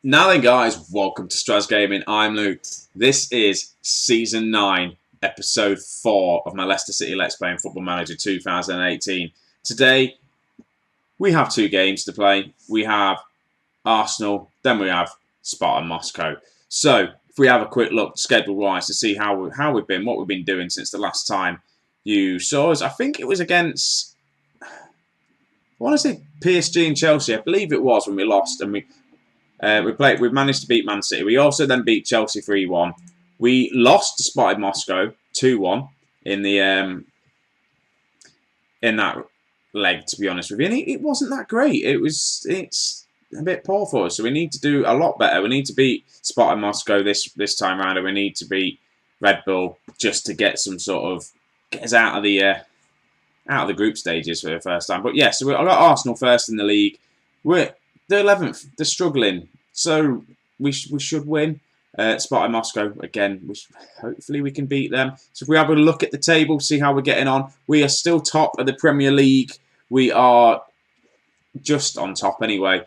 Now then, guys, welcome to Strasz Gaming. I'm Luke. This is Season 9, Episode 4 of my Leicester City Let's Play in Football Manager 2018. Today, we have two games to play. We have Arsenal, then we have Spartak Moscow. So, if we have a quick look schedule-wise to see how we've been, what we've been doing since the last time you saw us. I think it was against, I want to say PSG and Chelsea. I believe it was when we lost and we managed to beat Man City. We also then beat Chelsea 3-1. We lost to Spartak Moscow 2-1 in the in that leg, to be honest with you. And it wasn't that great. It's a bit poor for us. So we need to do a lot better. We need to beat Spartak Moscow this time round, and we need to beat Red Bull just to get some sort of get us out of the group stages for the first time. But yeah, so I got Arsenal first in the league. They're 11th. They're struggling. So we should win. Spartak Moscow, again, hopefully we can beat them. So if we have a look at the table, see how we're getting on. We are still top of the Premier League. We are just on top anyway.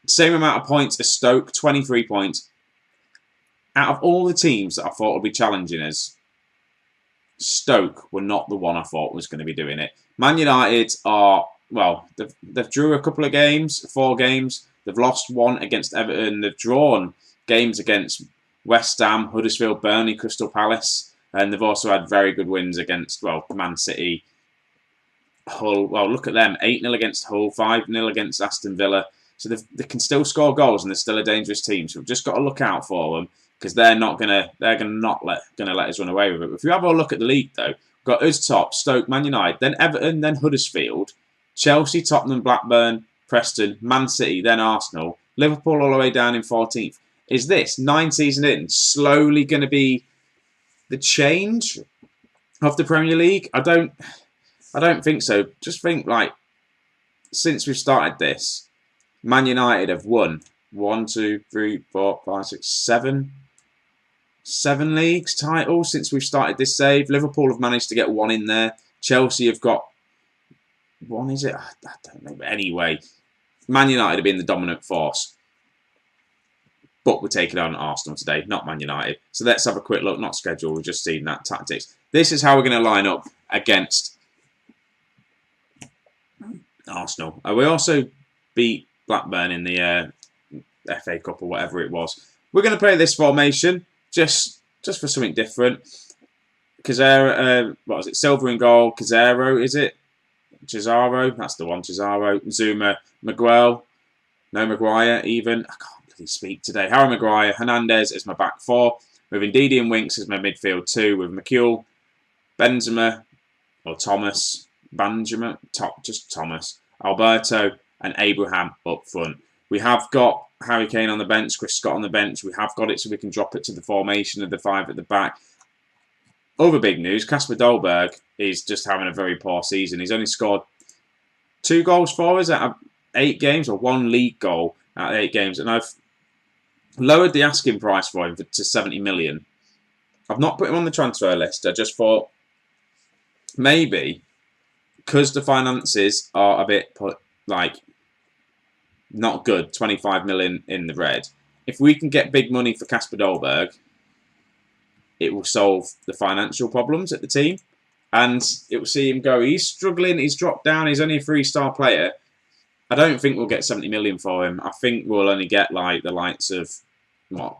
Same amount of points as Stoke, 23 points. Out of all the teams that I thought would be challenging us, Stoke were not the one I thought was going to be doing it. Man United are, well, they've drew a couple of games, 4 games. They've lost 1 against Everton. They've drawn games against West Ham, Huddersfield, Burnley, Crystal Palace. And they've also had very good wins against, well, Man City, Hull. Well, look at them. 8-0 against Hull, 5-0 against Aston Villa. So they can still score goals and they're still a dangerous team. So we've just got to look out for them because they're not gonna let us run away with it. But if you have a look at the league, though, we've got us top, Stoke, Man United, then Everton, then Huddersfield, Chelsea, Tottenham, Blackburn, Preston, Man City, then Arsenal, Liverpool all the way down in 14th. Is this 9 seasons in slowly going to be the change of the Premier League? I don't think so. Just think like since we've started this, Man United have won 1, 2, 3, 4, 5, 6, 7 leagues titles since we've started this save. Liverpool have managed to get 1 in there. Chelsea have got 1, is it? I don't know. But anyway, Man United have been the dominant force. But we're taking on Arsenal today, not Man United. So let's have a quick look, not schedule, we've just seen that tactics. This is how we're going to line up against Arsenal. We also beat Blackburn in the FA Cup or whatever it was. We're going to play this formation just for something different. Cazaro, what is it? Silver in goal. Cazaro, is it? Cesaro, that's the one. Cesaro, Zuma, Miguel, no Maguire even. I can't really speak today. Harry Maguire, Hernandez as my back 4, with Ndidi and Winks as my midfield 2, with McHugh, Benzema, or Thomas, Benjamin, just Thomas, Alberto, and Abraham up front. We have got Harry Kane on the bench, Chris Scott on the bench. We have got it so we can drop it to the formation of the 5 at the back. Other big news, Kasper Dolberg is just having a very poor season. He's only scored 2 goals for us out of 8 games, or 1 league goal out of 8 games. And I've lowered the asking price for him to 70 million. I've not put him on the transfer list. I just thought maybe because the finances are a bit not good, 25 million in the red. If we can get big money for Kasper Dolberg, it will solve the financial problems at the team. And it will see him go. He's struggling. He's dropped down. He's only a 3-star player. I don't think we'll get 70 million for him. I think we'll only get like the likes of, what,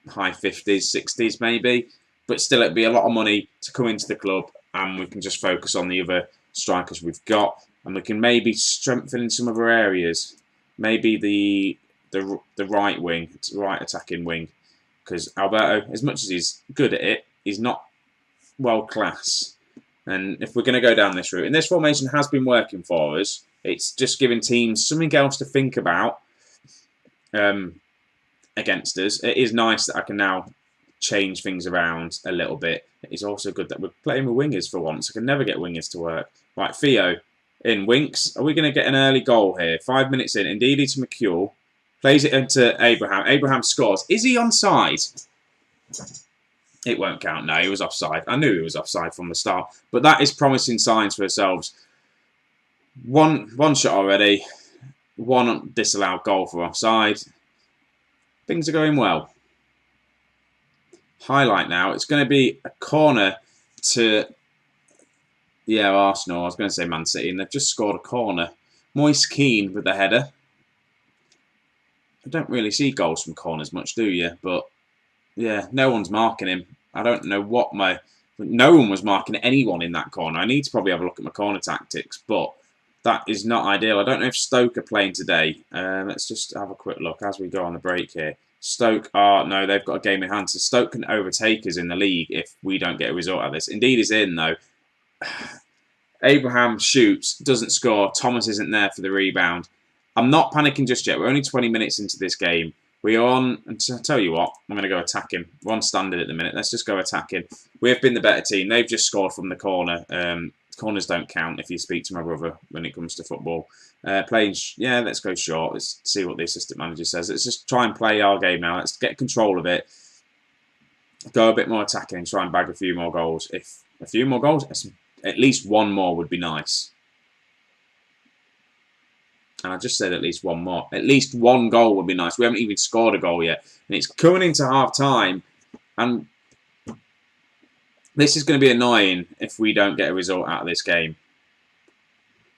high 50s, 60s maybe. But still, it'd be a lot of money to come into the club. And we can just focus on the other strikers we've got. And we can maybe strengthen in some other areas. Maybe the right wing, right attacking wing. Because Alberto, as much as he's good at it, he's not world class. And if we're going to go down this route, and this formation has been working for us, it's just giving teams something else to think about against us. It is nice that I can now change things around a little bit. It is also good that we're playing with wingers for once. I can never get wingers to work. Right, Theo in Winks. Are we going to get an early goal here? 5 minutes in. Ndidi to McHugh. Plays it into Abraham. Abraham scores. Is he onside? It won't count. No, he was offside. I knew he was offside from the start. But that is promising signs for ourselves. One shot already. One disallowed goal for offside. Things are going well. Highlight now. It's going to be a corner to, yeah, Arsenal. I was going to say Man City, and they've just scored a corner. Moise Kean with the header. I don't really see goals from corners much, do you? But, yeah, no one's marking him. I don't know what my... No one was marking anyone in that corner. I need to probably have a look at my corner tactics, but that is not ideal. I don't know if Stoke are playing today. Let's just have a quick look as we go on the break here. Stoke are... No, they've got a game in hand, so Stoke can overtake us in the league if we don't get a result out of this. Indeed is in, though. Abraham shoots, doesn't score. Thomas isn't there for the rebound. I'm not panicking just yet. We're only 20 minutes into this game. We are on, and I'll tell you what, I'm going to go attacking. We're on standard at the minute. Let's just go attacking. We've been the better team. They've just scored from the corner. Corners don't count if you speak to my brother when it comes to football. Playing, yeah, let's go short. Let's see what the assistant manager says. Let's just try and play our game now. Let's get control of it. Go a bit more attacking and try and bag a few more goals. If a few more goals, at least one more would be nice. And I just said at least one more. At least one goal would be nice. We haven't even scored a goal yet. And it's coming into half-time. And this is going to be annoying if we don't get a result out of this game.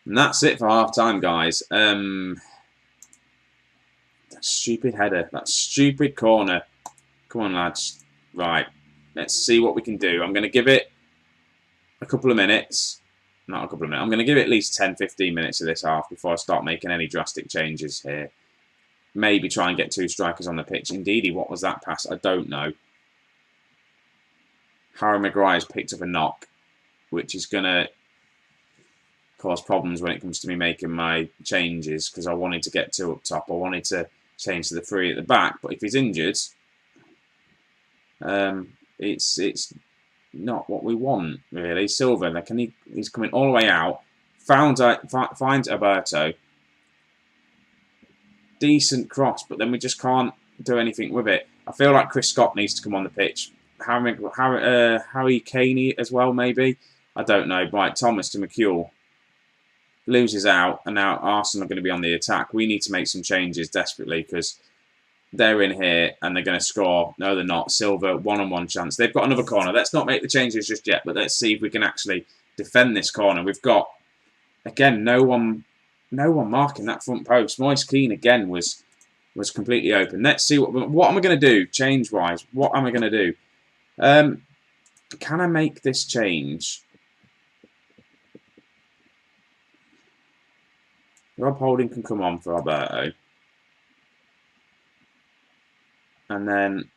And that's it for half-time, guys. That stupid header. That stupid corner. Come on, lads. Right. Let's see what we can do. I'm going to give it a couple of minutes. Not a couple of minutes. I'm going to give it at least 10-15 minutes of this half before I start making any drastic changes here. Maybe try and get two strikers on the pitch. Indeedy, what was that pass? I don't know. Harry Maguire's picked up a knock, which is going to cause problems when it comes to me making my changes, because I wanted to get two up top. I wanted to change to the three at the back, but if he's injured, it's not what we want, really. Silva, he's coming all the way out. Finds Alberto. Decent cross, but then we just can't do anything with it. I feel like Chris Scott needs to come on the pitch. Harry Caney as well, maybe. I don't know. Right, Thomas to McCule. Loses out, and now Arsenal are going to be on the attack. We need to make some changes desperately, because they're in here and they're going to score. No, they're not. Silva, one-on-one chance. They've got another corner. Let's not make the changes just yet, but let's see if we can actually defend this corner. We've got, again, no one marking that front post. Moise Kean, again, was completely open. Let's see what am I going to do, change-wise? What am I going to do? Can I make this change? Rob Holding can come on for Alberto. And then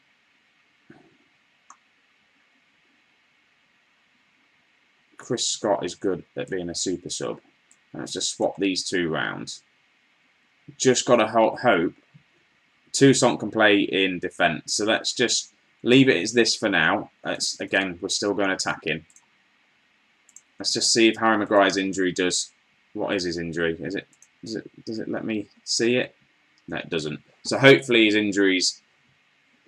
Chris Scott is good at being a super sub. Let's just swap these two rounds. Just got to hope Toussaint can play in defence. So let's just leave it as this for now. Again, we're still going attacking. Let's just see if Harry Maguire's injury does. What is his injury? Does it let me see it? No, it doesn't. So hopefully his injuries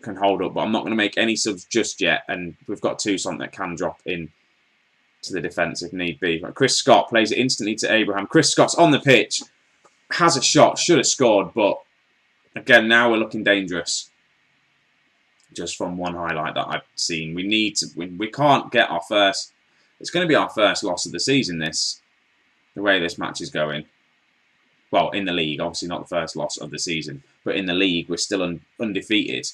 can hold up, but I'm not going to make any subs just yet, and we've got Toussaint that can drop in to the defence if need be. But Chris Scott plays it instantly to Abraham. Chris Scott's on the pitch, has a shot, should have scored, but again, now we're looking dangerous. Just from one highlight that I've seen. We need to win. We can't get our first... It's going to be our first loss of the season, the way this match is going. Well, in the league, obviously not the first loss of the season, but in the league, we're still undefeated.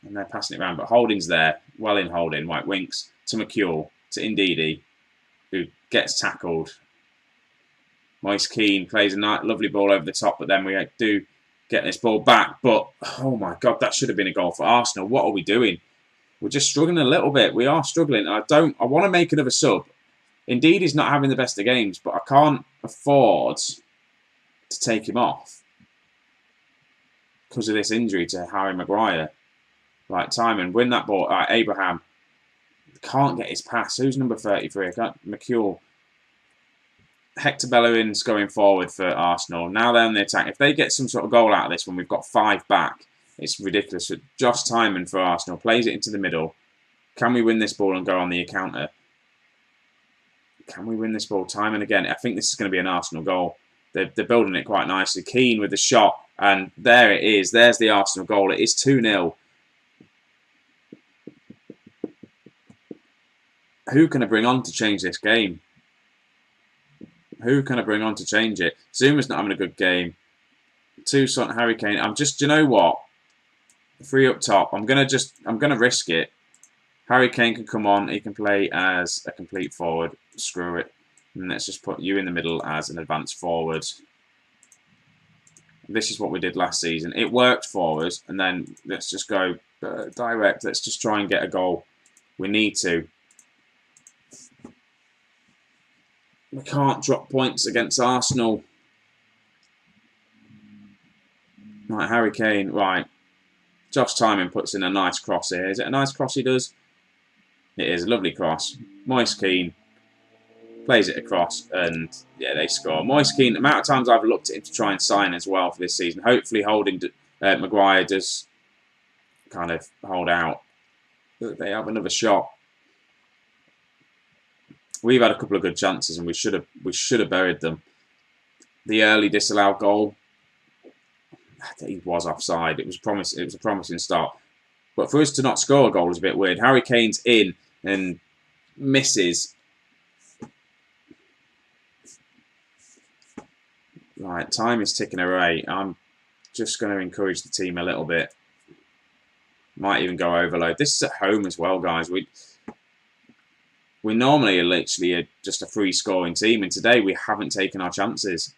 And they're passing it around, but Holding's there. Well in Holding. Right, Winks to McCule, to Indeedy, who gets tackled. Moise Kean plays a lovely ball over the top, but then we do get this ball back. But, oh my God, that should have been a goal for Arsenal. What are we doing? We're just struggling a little bit. We are struggling. I want to make another sub. Indeed, he's not having the best of games, but I can't afford to take him off because of this injury to Harry Maguire. Right, Timon, win that ball. Right, Abraham can't get his pass. Who's number 33? McCule. Hector Bellerin's going forward for Arsenal. Now they're on the attack. If they get some sort of goal out of this when we've got 5 back, it's ridiculous. Josh Timon for Arsenal plays it into the middle. Can we win this ball and go on the counter? Can we win this ball time and again? I think this is going to be an Arsenal goal. They're building it quite nicely. Keane with the shot. And there it is. There's the Arsenal goal. It is 2-0. Who can I bring on to change this game? Who can I bring on to change it? Zuma's not having a good game. Toussaint, Harry Kane. I'm just, you know what? 3 up top. I'm gonna risk it. Harry Kane can come on. He can play as a complete forward. Screw it. And let's just put you in the middle as an advanced forward. This is what we did last season. It worked for us. And then let's just go direct. Let's just try and get a goal. We need to. We can't drop points against Arsenal. Right, Harry Kane. Right. Josh Timon puts in a nice cross here. Is it a nice cross he does? It is a lovely cross. Moise Keane plays it across, and yeah, they score. Moise Keane, the amount of times I've looked at him to try and sign as well for this season. Hopefully holding Maguire does kind of hold out. They have another shot. We've had a couple of good chances, and we should have buried them. The early disallowed goal, he was offside. It was a promising start, but for us to not score a goal is a bit weird. Harry Kane's in and misses. Right, time is ticking away. I'm just going to encourage the team a little bit. Might even go overload. This is at home as well, guys. We normally are literally just a free scoring team, and today we haven't taken our chances.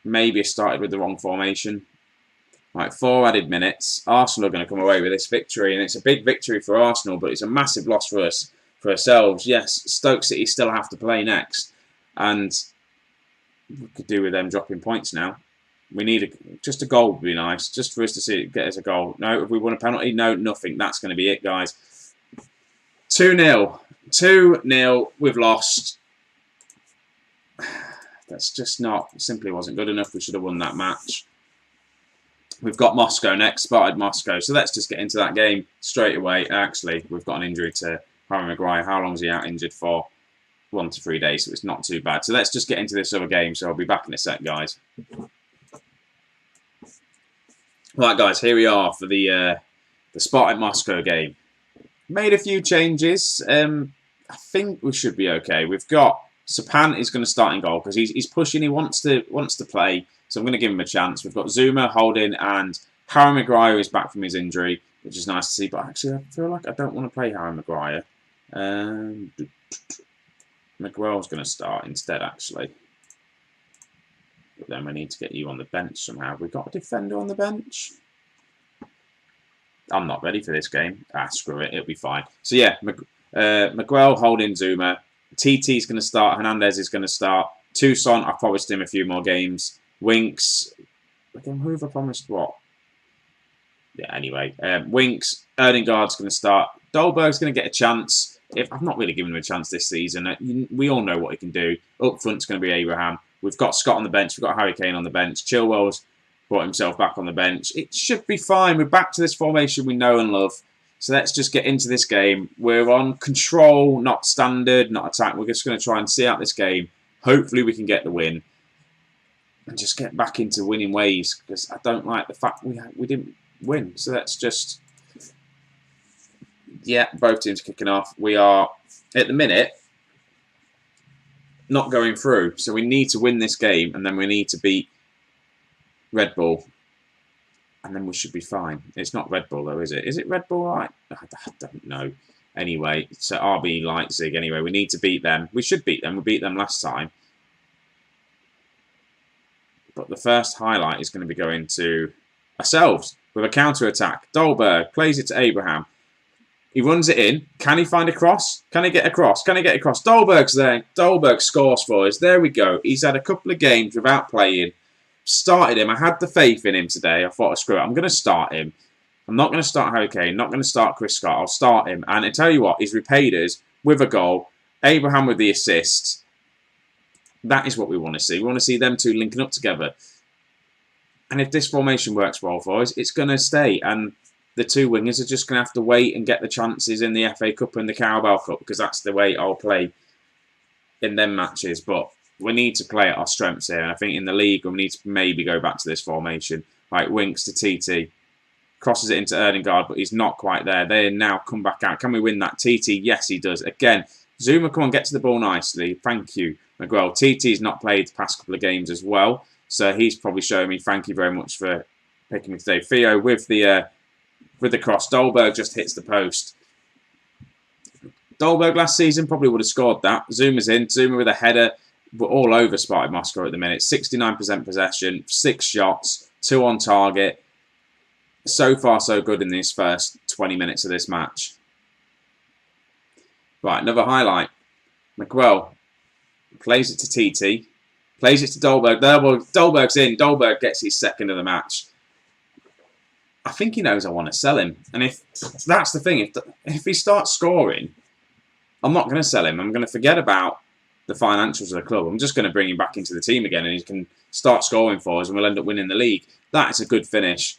Maybe I started with the wrong formation. Right, 4 added minutes. Arsenal are going to come away with this victory, and it's a big victory for Arsenal, but it's a massive loss for us, for ourselves. Yes, Stoke City still have to play next, and we could do with them dropping points now. We need just a goal would be nice, just for us to see it get us a goal. No, have we won a penalty? No, nothing. That's going to be it, guys. 2-0. 2-0. We've lost. That's just not, simply wasn't good enough. We should have won that match. We've got Moscow next, Spartak Moscow. So let's just get into that game straight away. Actually, we've got an injury to Harry Maguire. How long is he out injured for? 1 to 3 days, so it's not too bad. So let's just get into this other game. So I'll be back in a sec, guys. Right, guys, here we are for the Spartak Moscow game. Made a few changes. I think we should be okay. We've got Sapan is going to start in goal because he's pushing. He wants to play. So I'm going to give him a chance. We've got Zuma, Holding, and Harry Maguire is back from his injury, which is nice to see. But actually, I feel like I don't want to play Harry Maguire. Miguel's going to start instead, actually. But then we need to get you on the bench somehow. We've got a defender on the bench. I'm not ready for this game. Screw it. It'll be fine. So yeah, Miguel, Holding, Zuma. TT's going to start. Hernandez is going to start. Toussaint, I promised him a few more games. Winks. Again, who have I promised what? Yeah, anyway. Winks. Erdingard's going to start. Dolberg's going to get a chance. I've not really given him a chance this season. We all know what he can do. Up front's going to be Abraham. We've got Scott on the bench. We've got Harry Kane on the bench. Chilwell's brought himself back on the bench. It should be fine. We're back to this formation we know and love. So let's just get into this game. We're on control, not standard, not attack. We're just going to try and see out this game. Hopefully we can get the win. And just get back into winning ways. Because I don't like the fact we didn't win. So let's just... Yeah, both teams kicking off. We are, at the minute, not going through. So we need to win this game. And then we need to beat Red Bull. And then we should be fine. It's not Red Bull, though, is it? Is it Red Bull, right? I don't know. Anyway, so RB Leipzig. Anyway, we need to beat them. We should beat them. We beat them last time. But the first highlight is going to be going to ourselves with a counter-attack. Dolberg plays it to Abraham. He runs it in. Can he find a cross? Can he get across? Can he get across? Dolberg's there. Dolberg scores for us. There we go. He's had a couple of games without playing. Started him. I had the faith in him today. I thought, screw it. I'm going to start him. I'm not going to start Harry Kane. Not going to start Chris Scott. I'll start him. And I tell you what, he's repaid us with a goal. Abraham with the assist. That is what we want to see. We want to see them two linking up together. And if this formation works well for us, it's going to stay. And the two wingers are just going to have to wait and get the chances in the FA Cup and the Carabao Cup, because that's the way I'll play in them matches. But we need to play at our strengths here. And I think in the league, we need to maybe go back to this formation. Right, Winks to TT. Crosses it into Erdegaard, but he's not quite there. They now come back out. Can we win that? TT, yes, he does. Again, Zuma, come on, get to the ball nicely. Thank you, Miguel. TT's not played the past couple of games as well, so he's probably showing me thank you very much for picking me today. Theo with the cross. Dolberg just hits the post. Dolberg last season probably would have scored that. Zuma's in. Zuma with a header. We're all over Spartak Moscow at the minute. 69% possession, 6 shots, 2 on target. So far, so good in these first 20 minutes of this match. Right, another highlight. Miguel plays it to TT. Plays it to Dolberg. Dolberg's in. Dolberg gets his second of the match. I think he knows I want to sell him. And if that's the thing, if he starts scoring, I'm not going to sell him. I'm going to forget about the financials of the club. I'm just going to bring him back into the team again and he can start scoring for us and we'll end up winning the league. That is a good finish.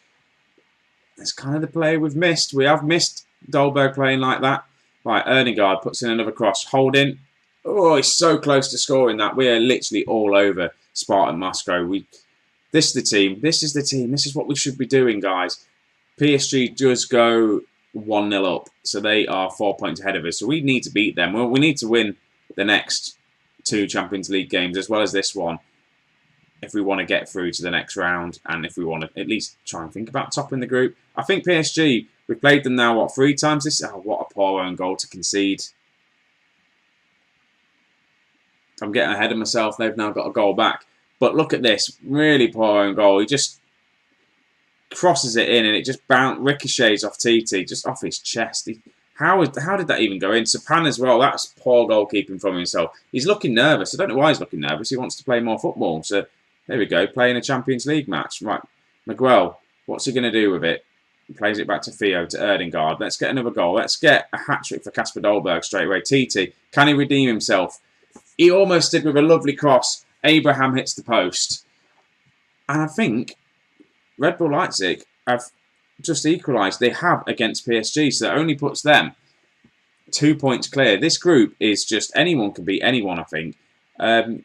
It's kind of the player we've missed. We have missed Dolberg playing like that. Right, Erdegaard puts in another cross. Holding. Oh, he's so close to scoring that. We are literally all over Spartak Moscow. This is the team. This is the team. This is what we should be doing, guys. PSG does go 1-0 up. So they are 4 points ahead of us. So we need to beat them. We need to win the next 2 Champions League games as well as this one if we want to get through to the next round and if we want to at least try and think about topping the group. I think PSG, we've played them now, what, 3 times this? Oh, what a poor own goal to concede. I'm getting ahead of myself. They've now got a goal back. But look at this. Really poor own goal. He just crosses it in and it just ricochets off TT, just off his chest. How did that even go in? Sapan as well. That's poor goalkeeping from himself. He's looking nervous. I don't know why he's looking nervous. He wants to play more football. So there we go. Playing a Champions League match. Right. Miguel, what's he going to do with it? He plays it back to Theo, to Erdegaard. Let's get another goal. Let's get a hat-trick for Kasper Dolberg straight away. TT, can he redeem himself? He almost did with a lovely cross. Abraham hits the post. And I think Red Bull Leipzig have just equalised. They have against PSG, so that only puts them 2 points clear. This group is just anyone can beat anyone, I think.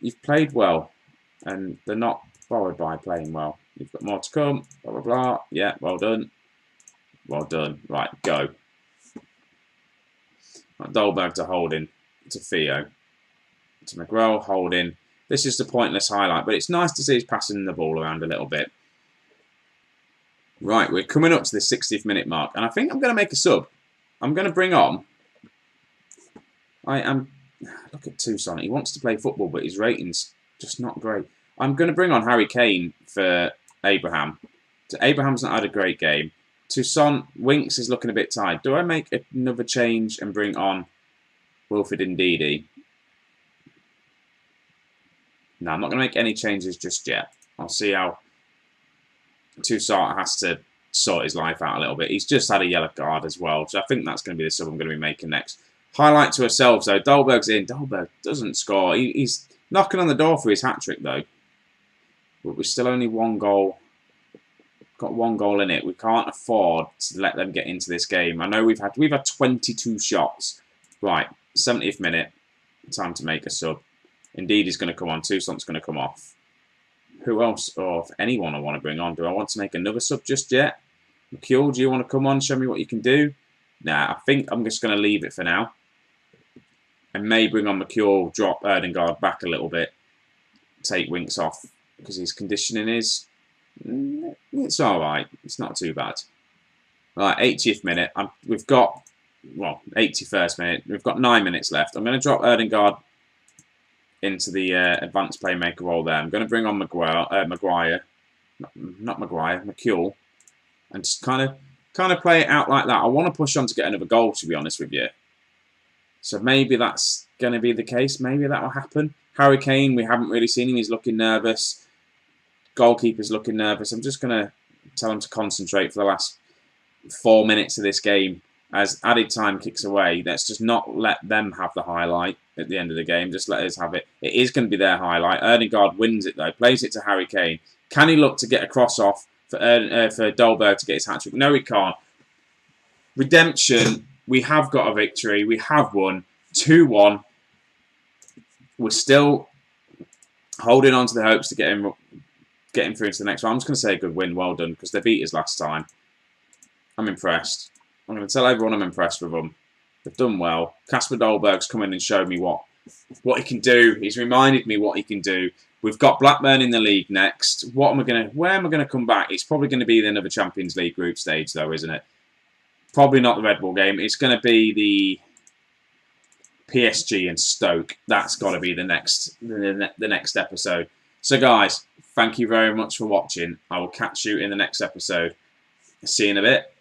You've played well, and they're not bothered by playing well. You've got more to come, blah, blah, blah. Yeah, well done. Well done. Right, go. Right, Dolberg to Holding, to Theo, to Miguel, Holding. This is the pointless highlight, but it's nice to see he's passing the ball around a little bit. Right, we're coming up to the 60th minute mark, and I think I'm going to make a sub. I'm going to bring on... Look at Toussaint. He wants to play football, but his rating's just not great. I'm going to bring on Harry Kane for Abraham. Abraham's not had a great game. Toussaint, Winks is looking a bit tired. Do I make another change and bring on Wilfred Ndidi? No, I'm not going to make any changes just yet. I'll see how Toussaint has to sort his life out a little bit. He's just had a yellow card as well, so I think that's going to be the sub I'm going to be making next. Highlight to ourselves, though. Dolberg's in. Dolberg doesn't score. He's knocking on the door for his hat-trick, though. But we're still only 1 goal. Got 1 goal in it. We can't afford to let them get into this game. I know we've had 22 shots. Right, 70th minute. Time to make a sub. Indeed, he's going to come on. Toussaint's going to come off. Who else, or if anyone I want to bring on? Do I want to make another sub just yet? McCule, do you want to come on? Show me what you can do? Nah, I think I'm just going to leave it for now. I may bring on McCule, drop Erdegaard back a little bit, take Winks off, because his conditioning is... It's alright. It's not too bad. Right, 80th minute. We've got... Well, 81st minute. We've got 9 minutes left. I'm going to drop Erdegaard into the advanced playmaker role there. I'm going to bring on Maguire. Not Maguire, McCule. And just kind of play it out like that. I want to push on to get another goal, to be honest with you. So maybe that's going to be the case. Maybe that will happen. Harry Kane, we haven't really seen him. He's looking nervous. Goalkeeper's looking nervous. I'm just going to tell him to concentrate for the last 4 minutes of this game. As added time kicks away, let's just not let them have the highlight at the end of the game. Just let us have it. It is going to be their highlight. Erdegaard wins it, though. Plays it to Harry Kane. Can he look to get a cross off for Dolberg to get his hat-trick? No, he can't. Redemption. We have got a victory. We have won. 2-1. We're still holding on to the hopes to get him getting through into the next round. I'm just going to say a good win. Well done, because they beat us last time. I'm impressed. I'm going to tell everyone I'm impressed with them. They've done well. Kasper Dolberg's come in and showed me what he can do. He's reminded me what he can do. We've got Blackburn in the league next. Where am I going to come back? It's probably going to be another Champions League group stage, though, isn't it? Probably not the Red Bull game. It's going to be the PSG and Stoke. That's got to be the next episode. So, guys, thank you very much for watching. I will catch you in the next episode. See you in a bit.